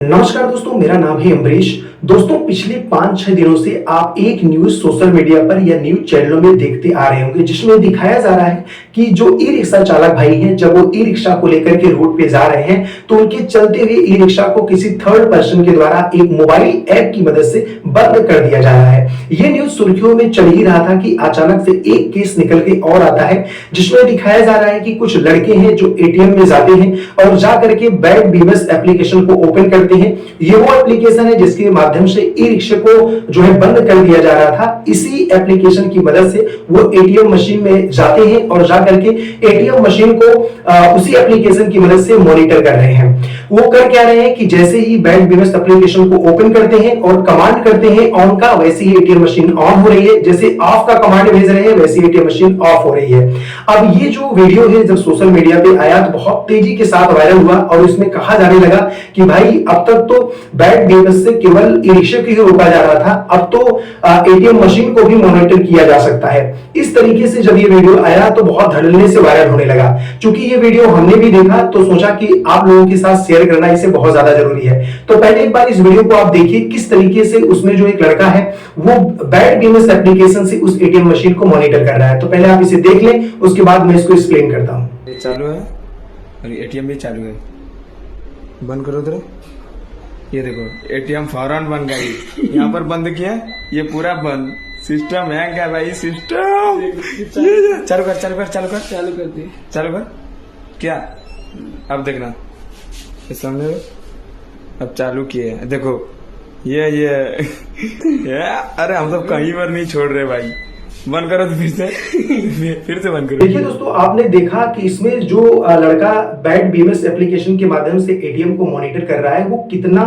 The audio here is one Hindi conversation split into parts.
नमस्कार दोस्तों, मेरा नाम है अमरीश। दोस्तों, पिछले 5-6 दिनों से आप एक न्यूज सोशल मीडिया पर या न्यूज चैनलों में देखते आ रहे होंगे, जिसमें दिखाया जा रहा है कि जो ई रिक्शा चालक भाई हैं, जब वो ई रिक्शा को लेकर के रोड पे जा रहे हैं तो उनके चलते हुए ई रिक्शा को किसी थर्ड पर्सन के द्वारा एक मोबाइल ऐप की मदद से बंद कर दिया जा रहा है। ये न्यूज सुर्खियों में चल ही रहा था कि अचानक से एक केस निकल के और आता है, जिसमें दिखाया जा रहा है कि कुछ लड़के हैं जो एटीएम में जाते हैं और जा करके बैड बीमस एप्लीकेशन को ओपन करते हैं। ये वो एप्लीकेशन है जिसके माध्यम से ई रिक्शा को जो है बंद कर दिया जा रहा था। इसी एप्लीकेशन की मदद से वो एटीएम मशीन में जाते हैं और जा करके एटीएम मशीन को उसी एप्लीकेशन की मदद से मॉनिटर कर रहे हैं। वो कर क्या रहे हैं कि जैसे ही बैड बीमस एप्लीकेशन को ओपन करते हैं और कमांड करते हैं ऑन का, वैसे ही एटीएम मशीन ऑन हो रही है। जैसे ऑफ का कमांड भेज रहे हैं, वैसे एटीएम मशीन ऑफ हो रही है। अब ये जो वीडियो है जब सोशल मीडिया पे आया तो बहुत तेजी के साथ वायरल हुआ और इसमें कहा जाने लगा कि भाई अब तक तो बैड बीमस से केवल ई रिक्शा को ही रोका जा रहा था, अब तो एटीएम मशीन को भी मॉनिटर किया जा सकता है। इस तरीके से जब ये वीडियो आया तो बहुत धड़ल्ले से वायरल होने लगा। चूंकि ये वीडियो हमने भी देखा तो सोचा कि आप लोगों के साथ शेयर करना इसे बहुत ज्यादा जरूरी है। तो पहले एक बार इस वीडियो को आप देखिए किस तरीके से उसमें जो एक लड़का है वो बैड बीमस एप्लीकेशन से उस एटीएम मशीन को मॉनिटर कर रहा है। तो पहले आप इसे देख लें, उसके बाद मैं इसको एक्सप्लेन करता हूं। ये चालू है और एटीएम भी चालू है। बंद करो उधर। ये देखो एटीएम फौरन बन गई। यहाँ पर बंद किया, ये पूरा बंद। सिस्टम है क्या भाई? सिस्टम चालू कर चालू कर चालू कर चालू कर दी। चालू कर क्या? अब देखना, ये सामने अब चालू किए। देखो ये अरे हम तो कहीं पर नहीं छोड़ रहे भाई। बंद करो तो फिर से बंद करो। देखिए दोस्तों, आपने देखा कि इसमें जो लड़का बैड बीमस एप्लीकेशन के माध्यम से एटीएम को मॉनिटर कर रहा है वो कितना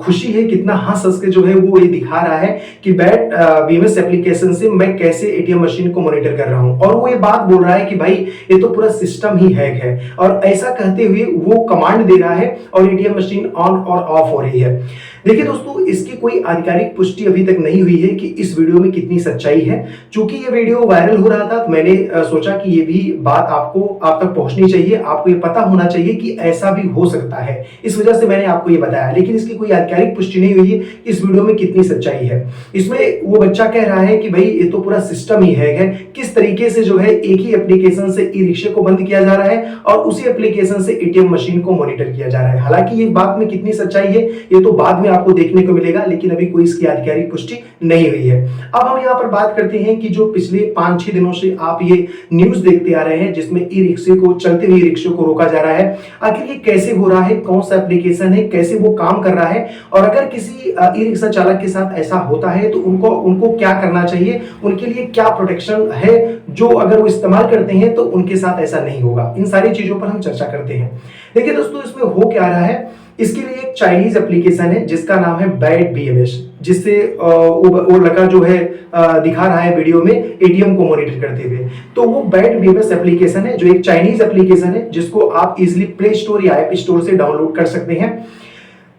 खुशी है, कितना हंस हंस के जो है वो ये दिखा रहा है कि बैड बीमस एप्लीकेशन से मैं कैसे एटीएम मशीन को मॉनिटर कर रहा हूं। और वो ये बात बोल रहा है कि भाई ये तो पूरा सिस्टम ही हैक है, और ऐसा कहते हुए वो कमांड दे रहा है और एटीएम मशीन ऑन और ऑफ हो रही है। देखिए दोस्तों, इसकी कोई आधिकारिक पुष्टि अभी तक नहीं हुई है कि इस वीडियो में कितनी सच्चाई है। चूंकि ये वीडियो वायरल हो रहा था तो मैंने सोचा कि ये भी बात आप तक पहुंचनी चाहिए, आपको ये पता होना चाहिए कि ऐसा भी हो सकता है। इस वजह से मैंने आपको ये बताया, लेकिन इसकी कोई आधिकारिक पुष्टि नहीं हुई है कि इस वीडियो में कितनी सच्चाई है। इसमें वो बच्चा कह रहा है कि भाई ये तो पूरा सिस्टम ही हैक है। किस तरीके से जो है एक ही एप्लीकेशन से ई रिक्शा को बंद किया जा रहा है और उसी एप्लीकेशन से एटीएम मशीन को मॉनिटर किया जा रहा है। हालांकि ये बात में कितनी सच्चाई है ये तो बाद में आपको देखने को मिलेगा, लेकिन अभी कोई इसकी आधिकारिक पुष्टि नहीं हुई है। अब हम यहाँ पर बात करते हैं कि जो पिछले 5-6 दिनों से आप ये न्यूज देखते आ रहे हैं जिसमें ई रिक्शा को, चलते हुए ई रिक्शा को रोका जा रहा है, आखिर ये कैसे हो रहा है, कौन सा एप्लीकेशन है, कैसे वो काम कर रहा है, और अगर किसी ई रिक्शा चालक के साथ ऐसा होता है तो उनको क्या करना चाहिए, उनके लिए क्या प्रोटेक्शन है जो अगर वो इस्तेमाल करते हैं तो उनके साथ ऐसा नहीं होगा। इन सारी चीजों पर हम चर्चा करते हैं। देखिए दोस्तों, इसमें हो क्या रहा है, इसके लिए एक चाइनीज एप्लीकेशन है जिसका नाम है बैड बीएमएस, जिससे वो लड़का जो है दिखा रहा है वीडियो में एटीएम को मॉनिटर करते हुए। तो वो बैड बीएमएस एप्लीकेशन है जो एक चाइनीज एप्लीकेशन है जिसको आप इजीली प्ले स्टोर या ऐप स्टोर से डाउनलोड कर सकते हैं।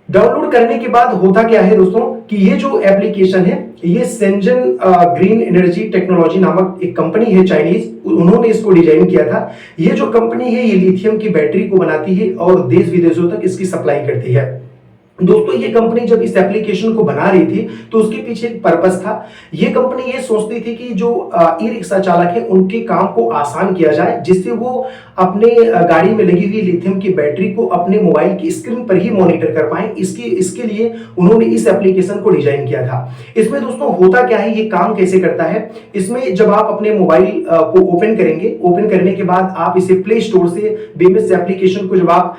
डाउनलोड करने के बाद होता क्या है दोस्तों कि ये जो एप्लीकेशन है ये सेंजन ग्रीन एनर्जी टेक्नोलॉजी नामक एक कंपनी है चाइनीज, उन्होंने इसको डिजाइन किया था। ये जो कंपनी है ये लिथियम की बैटरी को बनाती है और देश विदेशों तक इसकी सप्लाई करती है। दोस्तों, ये कंपनी जब इस एप्लीकेशन को बना रही थी तो उसके पीछे एक पर्पस था। ये कंपनी ये सोचती थी कि जो ई रिक्शा चालक है उनके काम को आसान किया जाए, जिससे वो अपने गाड़ी में लगी हुई लिथियम की बैटरी को अपने मोबाइल की स्क्रीन पर ही मॉनिटर कर पाए। इसके लिए उन्होंने इस एप्लीकेशन को डिजाइन किया था। इसमें दोस्तों होता क्या है, ये काम कैसे करता है, इसमें जब आप अपने मोबाइल को ओपन करेंगे, ओपन करने के बाद आप इसे प्ले स्टोर से बीएमएस एप्लीकेशन को जब आप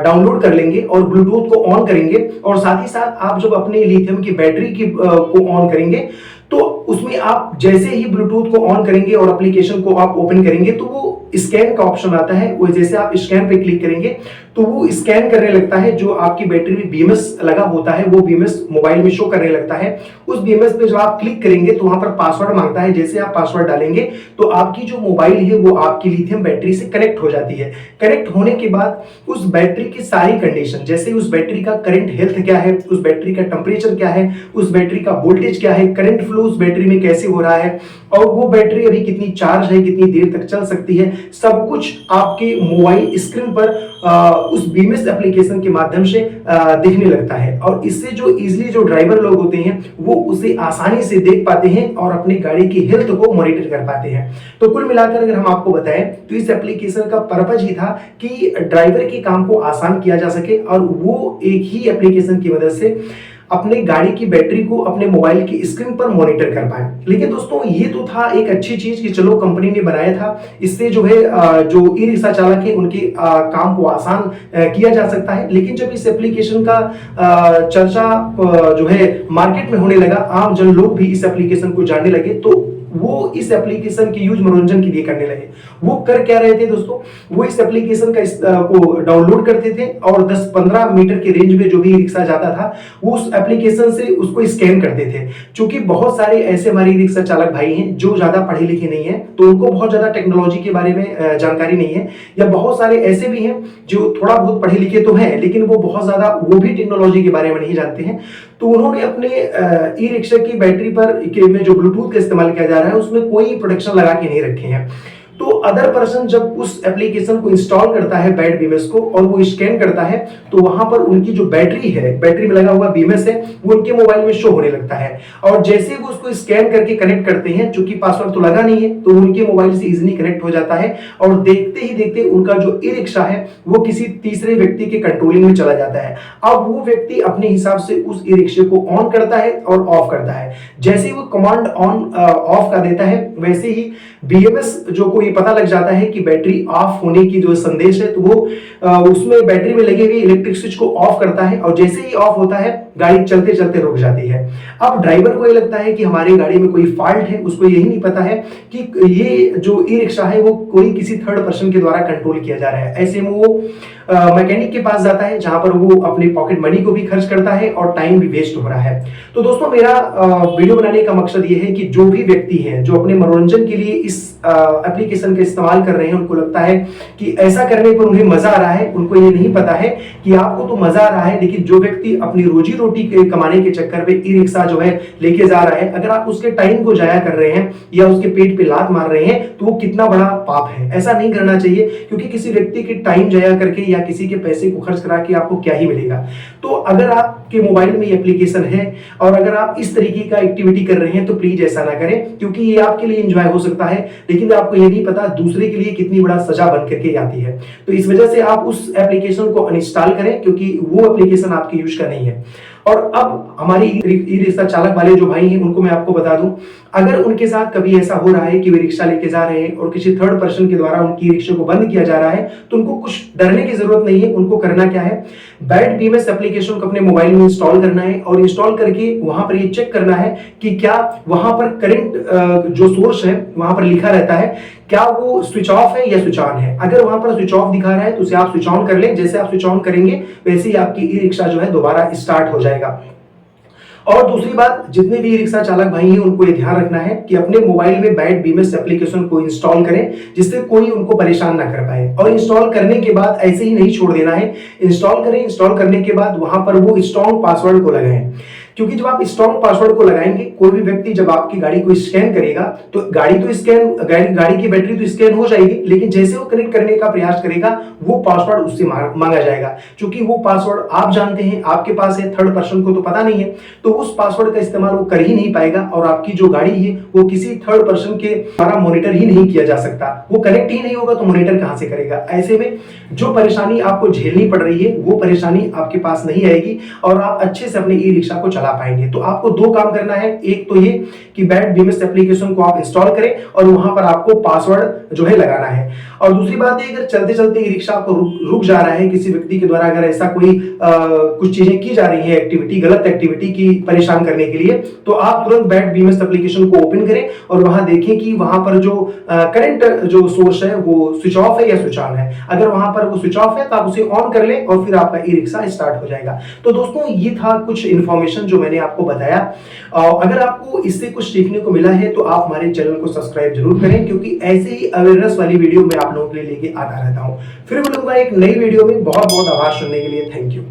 डाउनलोड कर लेंगे और ब्लूटूथ को ऑन करेंगे और साथ ही साथ आप जब अपने लिथियम की बैटरी को ऑन करेंगे तो उसमें आप जैसे ही ब्लूटूथ को ऑन करेंगे और एप्लीकेशन को आप ओपन करेंगे तो वो स्कैन का ऑप्शन आता है। वो जैसे आप स्कैन पे क्लिक करेंगे तो वो स्कैन करने लगता है। जो आपकी बैटरी में बीएमएस लगा होता है वो बीएमएस मोबाइल में शो करने लगता है। उस बीएमएस पे जब आप क्लिक करेंगे तो वहां पर पासवर्ड मांगता है। जैसे आप पासवर्ड डालेंगे तो आपकी जो मोबाइल है वो आपकी लिथियम बैटरी से कनेक्ट हो जाती है। कनेक्ट होने के बाद उस बैटरी की सारी कंडीशन, जैसे उस बैटरी का करंट हेल्थ क्या है, उस बैटरी का टेम्परेचर क्या है, उस बैटरी का वोल्टेज क्या है, करंट फ्लो उस बैटरी में कैसे हो रहा है, और वो बैटरी अभी कितनी चार्ज है, कितनी देर तक चल सकती है, सब कुछ आपके मोबाइल स्क्रीन पर उस बीएमएस एप्लीकेशन के माध्यम से दिखने लगता है, और इससे जो इजीली जो ड्राइवर लोग होते हैं वो उसे आसानी से देख पाते हैं और अपनी गाड़ी की हेल्थ को मॉनिटर कर पाते हैं। तो कुल मिलाकर अगर हम आपको बताएं तो इस एप्लीकेशन का पर्पज ही था कि ड्राइवर के काम को आसान किया जा सके, और वो एक ही एप्लीकेशन की मदद से अपने गाड़ी की बैटरी को अपने मोबाइल की स्क्रीन पर मॉनिटर कर पाए। लेकिन दोस्तों ये तो था एक अच्छी चीज कि चलो कंपनी ने बनाया था, इससे जो है जो ई रिक्शा चालक है उनके काम को आसान किया जा सकता है। लेकिन जब इस एप्लीकेशन का चर्चा जो है मार्केट में होने लगा, आम जन लोग भी इस एप्लीकेशन को जानने लगे, तो वो इस एप्लीकेशन की यूज मनोरंजन के लिए करने लगे। वो कर क्या रहे थे दोस्तों, वो इस एप्लीकेशन को डाउनलोड करते थे और 10-15 मीटर के रेंज में जो भी रिक्शा जाता था वो उस एप्लीकेशन से उसको स्कैन करते थे। क्योंकि बहुत सारे ऐसे हमारे रिक्शा चालक भाई हैं जो ज्यादा पढ़े लिखे नहीं है, तो उनको बहुत ज्यादा टेक्नोलॉजी के बारे में जानकारी नहीं है, या बहुत सारे ऐसे भी हैं जो थोड़ा बहुत पढ़े लिखे तो हैं लेकिन वो बहुत ज्यादा वो भी टेक्नोलॉजी के बारे में नहीं जानते हैं। तो उन्होंने अपने ई रिक्शा की बैटरी पर में जो ब्लूटूथ का इस्तेमाल किया जा रहा है उसमें कोई प्रोटेक्शन लगा के नहीं रखे हैं। तो अदर पर्सन जब उस एप्लीकेशन को इंस्टॉल करता है बैट बीएमएस को और वो स्कैन करता है, तो वहां पर उनकी जो बैटरी है, बैटरी में लगा हुआ बीएमएस है, वो उनके मोबाइल में शो होने लगता है। और जैसे वो उसको स्कैन करके कनेक्ट करते हैं, चूंकि पासवर्ड तो लगा नहीं है, तो उनके मोबाइल से इजीली कनेक्ट हो जाता है और देखते ही देखते उनका जो ई रिक्शा है वो किसी तीसरे व्यक्ति के कंट्रोलिंग में चला जाता है। अब वो व्यक्ति अपने हिसाब से उस ई रिक्शे को ऑन करता है और ऑफ करता है। जैसे ही वो कमांड ऑन ऑफ कर देता है, वैसे ही बीएमएस जो कोई पता लग जाता है कि बैटरी ऑफ होने की जो संदेश है, तो वो उसमें बैटरी में लगे हुए इलेक्ट्रिक स्विच को ऑफ करता है, और जैसे ही ऑफ होता है गाड़ी चलते चलते रुक जाती है। अब ड्राइवर को ये लगता है कि हमारी गाड़ी में कोई फॉल्ट है, उसको यही नहीं पता है कि ये जो ई रिक्शा है वो कोई किसी थर्ड पर्सन के द्वारा कंट्रोल किया जा रहा है। ऐसे में वो मैकेनिक के पास जाता है, जहां पर वो अपनी पॉकेट मनी को भी खर्च करता है और टाइम भी वेस्ट हो रहा है। तो दोस्तों मेरा वीडियो बनाने का मकसद ये है कि जो भी व्यक्ति हैं जो अपने मनोरंजन के लिए इस एप्लीकेशन का इस्तेमाल कर रहे हैं, उनको लगता है कि ऐसा करने पर उन्हें मजा आ रहा है, उनको ये नहीं पता है कि आपको तो मजा आ रहा है, लेकिन जो व्यक्ति अपनी रोजी रोटी कमाने के चक्कर में ई रिक्शा जो है लेके जा रहा है, अगर आप उसके टाइम को जाया कर रहे हैं या उसके पेट पे लात मार रहे हैं, तो वो कितना बड़ा पाप है। ऐसा नहीं करना चाहिए, क्योंकि किसी व्यक्ति के टाइम जाया करके या किसी के पैसे को खर्च करा के आपको क्या ही मिलेगा। तो अगर आपके मोबाइल में ये एप्लीकेशन है और अगर आप इस तरीके का एक्टिविटी कर रहे हैं, तो प्लीज ऐसा ना करें, क्योंकि ये आपके लिए एंजॉय हो सकता है लेकिन आपको ये नहीं पता दूसरे के लिए कितनी बड़ा सजा बन करके आती है। तो इस वजह से आप उस एप्लीकेशन को अनइंस्टॉल करें, क्योंकि वो एप्लीकेशन आपके यूज का नहीं है। और अब हमारी ई रिक्शा चालक वाले जो भाई हैं उनको मैं आपको बता दूं, अगर उनके साथ कभी ऐसा हो रहा है कि वे रिक्शा लेके जा रहे हैं और किसी थर्ड पर्सन के द्वारा उनकी रिक्शा को बंद किया जा रहा है, तो उनको कुछ डरने की जरूरत नहीं है। उनको करना क्या है, बैट बीएमएस एप्लीकेशन को अपने मोबाइल में इंस्टॉल करना है और इंस्टॉल करके वहां पर ये चेक करना है कि क्या वहां पर करंट जो सोर्स है वहां पर लिखा रहता है, क्या वो स्विच ऑफ है या स्विच ऑन है। अगर वहां पर स्विच ऑफ दिखा रहा है तो उसे आप स्विच ऑन कर लें। जैसे आप स्विच ऑन करेंगे वैसे ही आपकी ई रिक्शा जो है दोबारा स्टार्ट हो जाएगा। और दूसरी बात, जितने भी रिक्शा चालक भाई हैं उनको ये ध्यान रखना है कि अपने मोबाइल में बैट बीएमएस एप्लीकेशन को इंस्टॉल करें, जिससे कोई उनको परेशान ना कर पाए। और इंस्टॉल करने के बाद ऐसे ही नहीं छोड़ देना है, इंस्टॉल करें, इंस्टॉल करने के बाद वहां पर वो स्ट्रॉन्ग पासवर्ड को लगाएं, क्योंकि जब आप स्ट्रॉन्ग पासवर्ड को लगाएंगे, कोई भी व्यक्ति जब आपकी गाड़ी को स्कैन करेगा तो गाड़ी गाड़ी की बैटरी तो स्कैन हो जाएगी, लेकिन जैसे वो कनेक्ट करने का प्रयास करेगा वो पासवर्ड उससे मांगा जाएगा। क्योंकि वो पासवर्ड आप जानते हैं, आपके पास है, थर्ड पर्सन को तो पता नहीं है, तो उस पासवर्ड का इस्तेमाल वो कर ही नहीं पाएगा और आपकी जो गाड़ी है वो किसी थर्ड पर्सन के द्वारा मॉनिटर ही नहीं किया जा सकता। वो कनेक्ट ही नहीं होगा तो मॉनिटर कहां से करेगा। ऐसे में जो परेशानी आपको झेलनी पड़ रही है वो परेशानी आपके पास नहीं आएगी और आप अच्छे से अपने ई रिक्शा को चला पाएंगे। तो आपको दो काम करना है, एक तो ये कि बैट बीएमएस एप्लीकेशन को आप इंस्टॉल करें और वहां पर आपको पासवर्ड जो है लगाना है। और दूसरी बात है, अगर चलते चलते ई रिक्शा आपको रुक जा रहा है किसी व्यक्ति के द्वारा, अगर ऐसा कोई कुछ चीजें की जा रही है, एक्टिविटी, गलत एक्टिविटी की परेशान करने के लिए, तो आप तुरंत बैट बीएमएस एप्लीकेशन को ओपन करें और वहां देखें कि वहां पर जो करंट जो सोर्स है वो स्विच ऑफ है या स्विच ऑन है। अगर वहां पर वो स्विच ऑफ है तो आप उसे ऑन कर लें और फिर आपका ई रिक्शा स्टार्ट हो जाएगा। तो दोस्तों ये था कुछ इंफॉर्मेशन जो मैंने आपको बताया। अगर आपको इससे कुछ सीखने को मिला है तो आप हमारे चैनल को सब्सक्राइब जरूर करें, क्योंकि ऐसे ही अवेयरनेस वाली वीडियो मैं आप लोगों के लिए लेके आता रहता हूं। फिर मिलूंगा एक नई वीडियो में। बहुत बहुत आभार सुनने के लिए। Thank you.